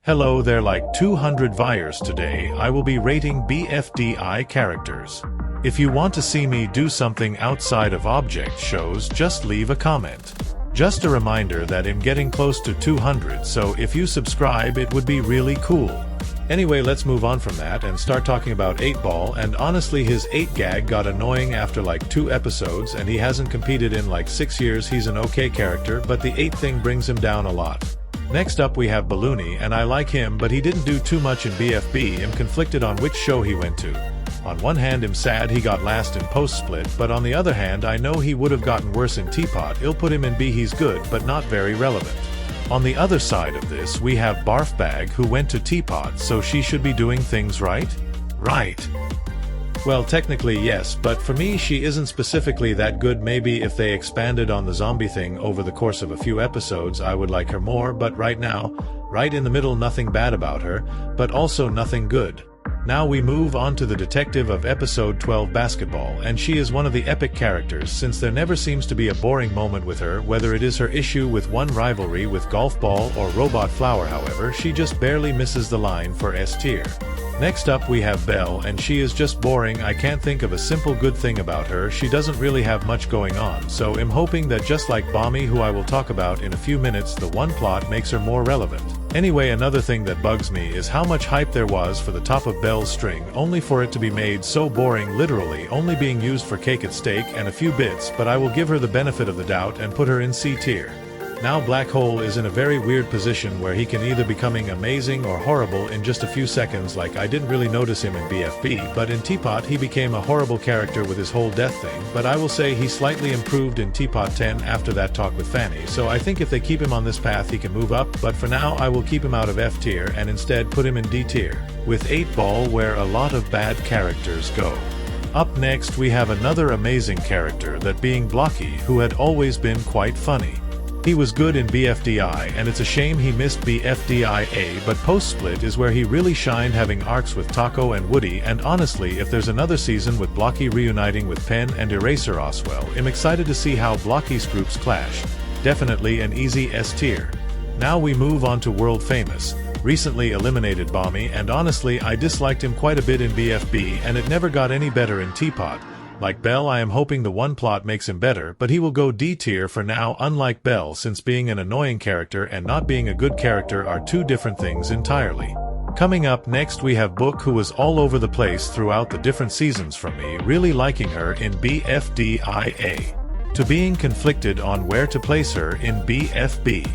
Hello there, like 200 viewers today. I will be rating BFDI characters. If you want to see me do something outside of object shows, just leave a comment. Just a reminder that I'm getting close to 200, so if you subscribe it would be really cool. Anyway, let's move on from that and start talking about 8-Ball, and honestly his 8 gag got annoying after like 2 episodes and he hasn't competed in like 6 years. He's an okay character, but the 8 thing brings him down a lot. Next up we have Blocky, and I like him, but he didn't do too much in BFB. I'm conflicted on which show he went to. On one hand I'm sad he got last in post-split, but on the other hand I know he would have gotten worse in Teapot. I'll put him in B. He's good, but not very relevant. On the other side of this we have Barfbag, who went to Teapot, so she should be doing things right? Right. Well, technically yes, but for me she isn't specifically that good. Maybe if they expanded on the zombie thing over the course of a few episodes I would like her more, but right now, right in the middle, nothing bad about her, but also nothing good. Now we move on to the detective of episode 12, Basketball, and she is one of the epic characters since there never seems to be a boring moment with her, whether it is her issue with one rivalry with Golf Ball or Robot Flower. However, she just barely misses the line for S tier. Next up we have Belle, and she is just boring. I can't think of a simple good thing about her. She doesn't really have much going on, so I'm hoping that just like Bomby, who I will talk about in a few minutes, the one plot makes her more relevant. Anyway, another thing that bugs me is how much hype there was for the top of Belle's string, only for it to be made so boring, literally only being used for cake at stake and a few bits, but I will give her the benefit of the doubt and put her in C tier. Now Black Hole is in a very weird position where he can either becoming amazing or horrible in just a few seconds. Like, I didn't really notice him in BFB, but in Teapot he became a horrible character with his whole death thing, but I will say he slightly improved in Teapot 10 after that talk with Fanny, so I think if they keep him on this path he can move up, but for now I will keep him out of F tier and instead put him in D tier, with 8-Ball where a lot of bad characters go. Up next we have another amazing character, that being Blocky, who had always been quite funny. He was good in BFDI, and it's a shame he missed BFDI-A, but post-split is where he really shined, having arcs with Taco and Woody, and honestly if there's another season with Blocky reuniting with Pen and Eraser Oswell, I'm excited to see how Blocky's groups clash. Definitely an easy S tier. Now we move on to World Famous, recently eliminated Bomby, and honestly I disliked him quite a bit in BFB and it never got any better in Teapot. Like Belle, I am hoping the one plot makes him better, but he will go D tier for now, unlike Belle, since being an annoying character and not being a good character are two different things entirely. Coming up next we have Book, who was all over the place throughout the different seasons, from me really liking her in BFDIA, to being conflicted on where to place her in BFB,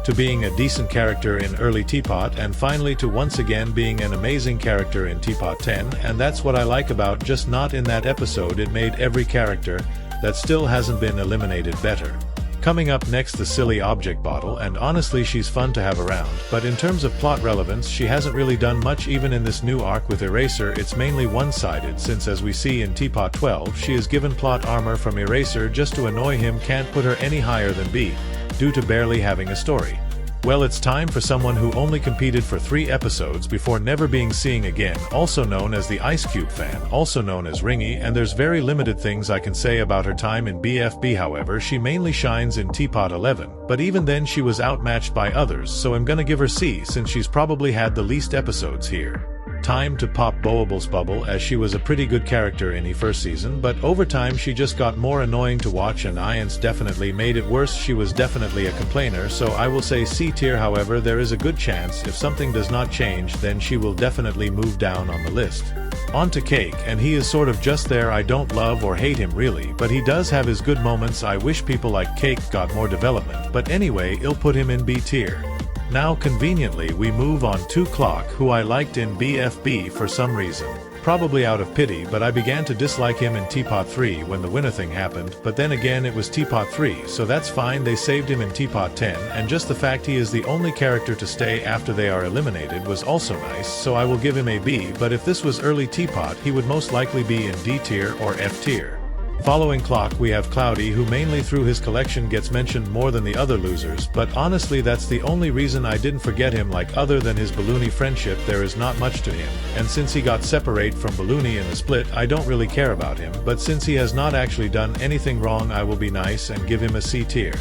to being a decent character in early Teapot, and finally to once again being an amazing character in Teapot 10, and that's what I like about just not in that episode. It made every character that still hasn't been eliminated better. Coming up next, the silly object bottle, and honestly she's fun to have around, but in terms of plot relevance she hasn't really done much. Even in this new arc with Eraser it's mainly one-sided, since as we see in Teapot 12 she is given plot armor from Eraser just to annoy him. Can't put her any higher than B, due to barely having a story. Well, it's time for someone who only competed for 3 episodes before never being seen again, also known as the Ice Cube fan, also known as Ringy, and there's very limited things I can say about her time in BFB. However, she mainly shines in Teapot 11, but even then she was outmatched by others, so I'm gonna give her C since she's probably had the least episodes here. Time to pop Boable's bubble, as she was a pretty good character in the first season, but over time she just got more annoying to watch and Iance definitely made it worse. She was definitely a complainer, so I will say C tier. However, there is a good chance if something does not change then she will definitely move down on the list. On to Cake, and he is sort of just there. I don't love or hate him really, but he does have his good moments. I wish people like Cake got more development, but anyway I'll put him in B tier. Now conveniently we move on to Clock, who I liked in BFB for some reason. Probably out of pity, but I began to dislike him in Teapot 3 when the winner thing happened, but then again it was Teapot 3, so that's fine. They saved him in Teapot 10, and just the fact he is the only character to stay after they are eliminated was also nice, so I will give him a B, but if this was early Teapot he would most likely be in D tier or F tier. Following Clock we have Cloudy, who mainly through his collection gets mentioned more than the other losers, but honestly that's the only reason I didn't forget him. Like, other than his Blocky friendship there is not much to him, and since he got separate from Blocky in the split I don't really care about him, but since he has not actually done anything wrong I will be nice and give him a C tier.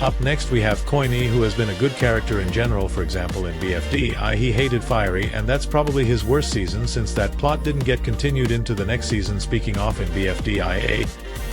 Up next we have Coily, who has been a good character in general. For example, in BFDI he hated Fiery, and that's probably his worst season since that plot didn't get continued into the next season. Speaking off in BFDIA,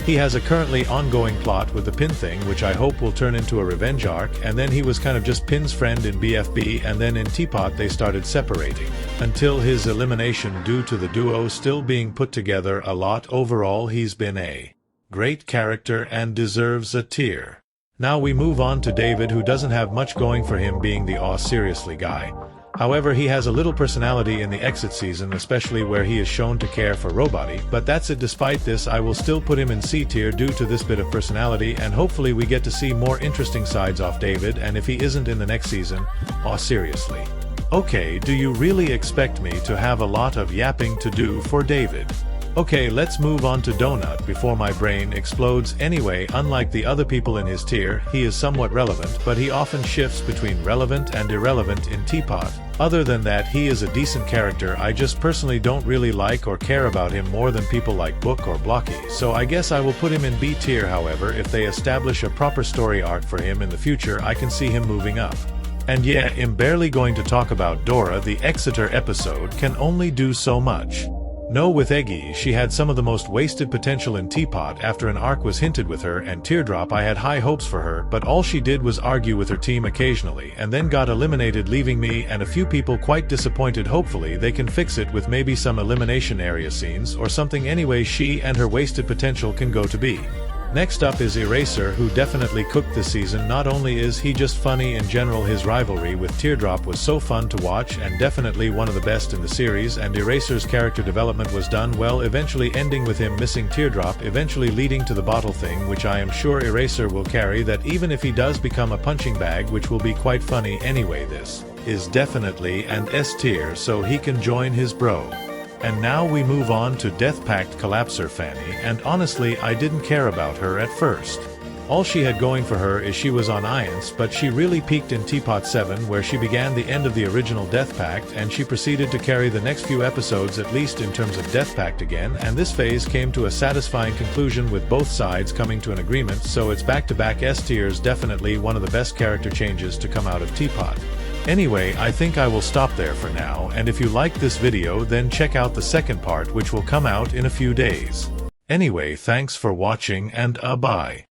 he has a currently ongoing plot with the Pin thing, which I hope will turn into a revenge arc, and then he was kind of just Pin's friend in BFB, and then in Teapot they started separating, until his elimination due to the duo still being put together a lot. Overall he's been a great character and deserves a tier. Now we move on to David, who doesn't have much going for him, being the "aw seriously" guy. However, he has a little personality in the exit season, especially where he is shown to care for Roboty, but that's it. Despite this, I will still put him in C tier due to this bit of personality, and hopefully we get to see more interesting sides of David, and if he isn't in the next season, aw seriously. Okay, do you really expect me to have a lot of yapping to do for David? Okay, let's move on to Donut before my brain explodes. Anyway, unlike the other people in his tier, he is somewhat relevant, but he often shifts between relevant and irrelevant in Teapot. Other than that, he is a decent character. I just personally don't really like or care about him more than people like Book or Blocky, so I guess I will put him in B tier. However, if they establish a proper story arc for him in the future, I can see him moving up. And yeah, I'm barely going to talk about Dora. The Exeter episode can only do so much. No, with Eggy, she had some of the most wasted potential in Teapot. After an arc was hinted with her and Teardrop, I had high hopes for her, but all she did was argue with her team occasionally and then got eliminated, leaving me and a few people quite disappointed. Hopefully they can fix it with maybe some elimination area scenes or something. Anyway, she and her wasted potential can go to B. Next up is Eraser, who definitely cooked this season. Not only is he just funny in general, his rivalry with Teardrop was so fun to watch and definitely one of the best in the series, and Eraser's character development was done well, eventually ending with him missing Teardrop, eventually leading to the bottle thing, which I am sure Eraser will carry that even if he does become a punching bag, which will be quite funny. Anyway, this is definitely an S tier, so he can join his bro. And now we move on to Death Pact collapser Fanny, and honestly I didn't care about her at first. All she had going for her is she was on Iance, but she really peaked in Teapot 7, where she began the end of the original Death Pact, and she proceeded to carry the next few episodes, at least in terms of Death Pact again, and this phase came to a satisfying conclusion with both sides coming to an agreement, so it's back-to-back S tiers. Definitely one of the best character changes to come out of Teapot. Anyway, I think I will stop there for now, and if you liked this video then check out the second part, which will come out in a few days. Anyway, thanks for watching and bye.